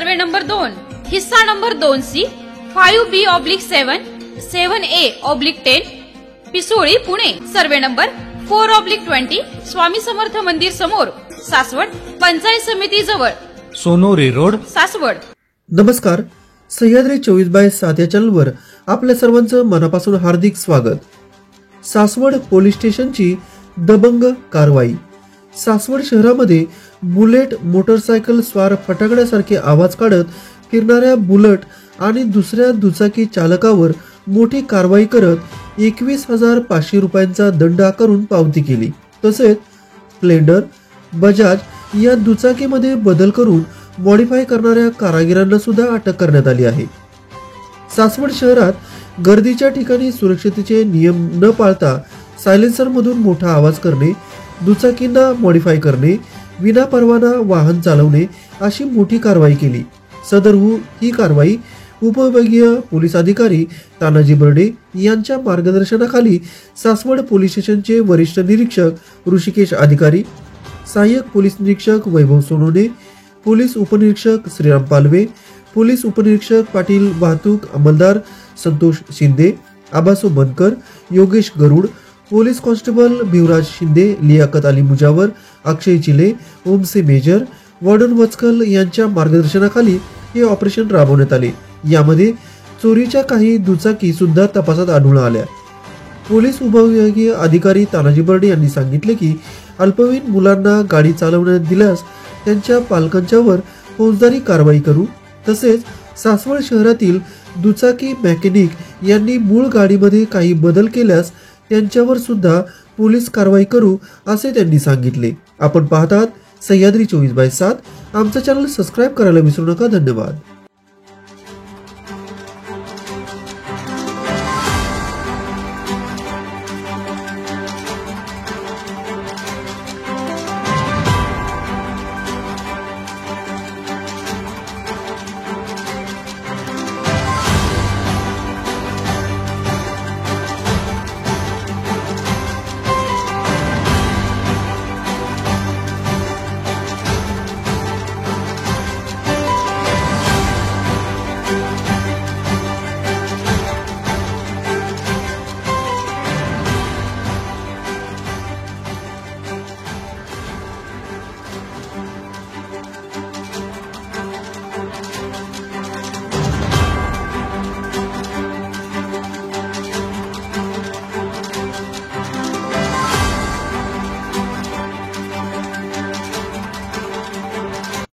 Survey number 2, हिस्सा number 2C, 5B/7, 7A/10, Pisoli Pune. Survey number 4/20, Swami Samarth मंदिर समोर, सासवड, पंचायत समिती जवळ, सोनोरी रोड, सासवड। नमस्कार, सह्याद्री 24/7 या चॅनलवर आपल्या सर्वांचं मनापासून हार्दिक स्वागत। सासवड पोलीस स्टेशनची दबंग कारवाई। सासवड शहरामध्ये बुलेट मोटरसायकल स्वार फटाकड्यासारखे आवाज काढत फिरणाऱ्या बुलेट आणि दुसऱ्या दुचाकी चालकावर मोठी कारवाई करत 21,500 रुपयांचा दंड आकारून पावती केली। तसेच स्प्लेंडर, बजाज या दुचाकीमध्ये बदल करून मॉडिफाय करणाऱ्या कारागिरांना सुद्धा अटक करण्यात आली आहे। सासवड शहरात गर्दीच्या ठिकाणी सुरक्षतेचे नियम न पाळता सायलेन्सर मधून मोठा आवाज करणे, दुचाकींना मॉडिफाय करणे, विनापरवाना वाहन चालवणे अशी मोठी कारवाई केली। ही कारवाई उपविभागीय पोलीस अधिकारी तानाजी बर्डे यांच्या मार्गदर्शनाखाली सासवड पोलीस स्टेशनचे वरिष्ठ निरीक्षक ऋषिकेश अधिकारी, सहाय्यक पोलीस निरीक्षक वैभव सोनोने, पोलीस उपनिरीक्षक श्रीराम पालवे, पोलीस उपनिरीक्षक पाटील वाहतूक अंमलदार संतोष शिंदे, आबासो बनकर, योगेश गरुड, पोलीस कॉन्स्टेबल भिवराज शिंदे, लियाकत अली मुजावर, अक्षय चिले, ओमसे मेजर, वॉर्डन वचकल यांच्या मार्गदर्शनाखाली हे ऑपरेशन राबवण्यात आले। यामध्ये चोरीच्या काही दुचाकी सुद्धा तपासात आढळून आल्या। पोलीस उपविभागीय अधिकारी तानाजी बर्डे यांनी सांगितले की अल्पवयीन मुलांना गाडी चालवण्यास दिल्यास त्यांच्या पालकांच्यावर फौजदारी कारवाई करू। तसेच सासवड शहरातील दुचाकी मेकॅनिक यांनी मूळ गाडीमध्ये काही बदल केल्यास त्यांच्यावर सुद्धा पोलीस कारवाई करू असे त्यांनी सांगितले। आपण पाहतात सह्याद्री 24/7। आमचा चॅनल सबस्क्राइब करायला विसरू नका। धन्यवाद।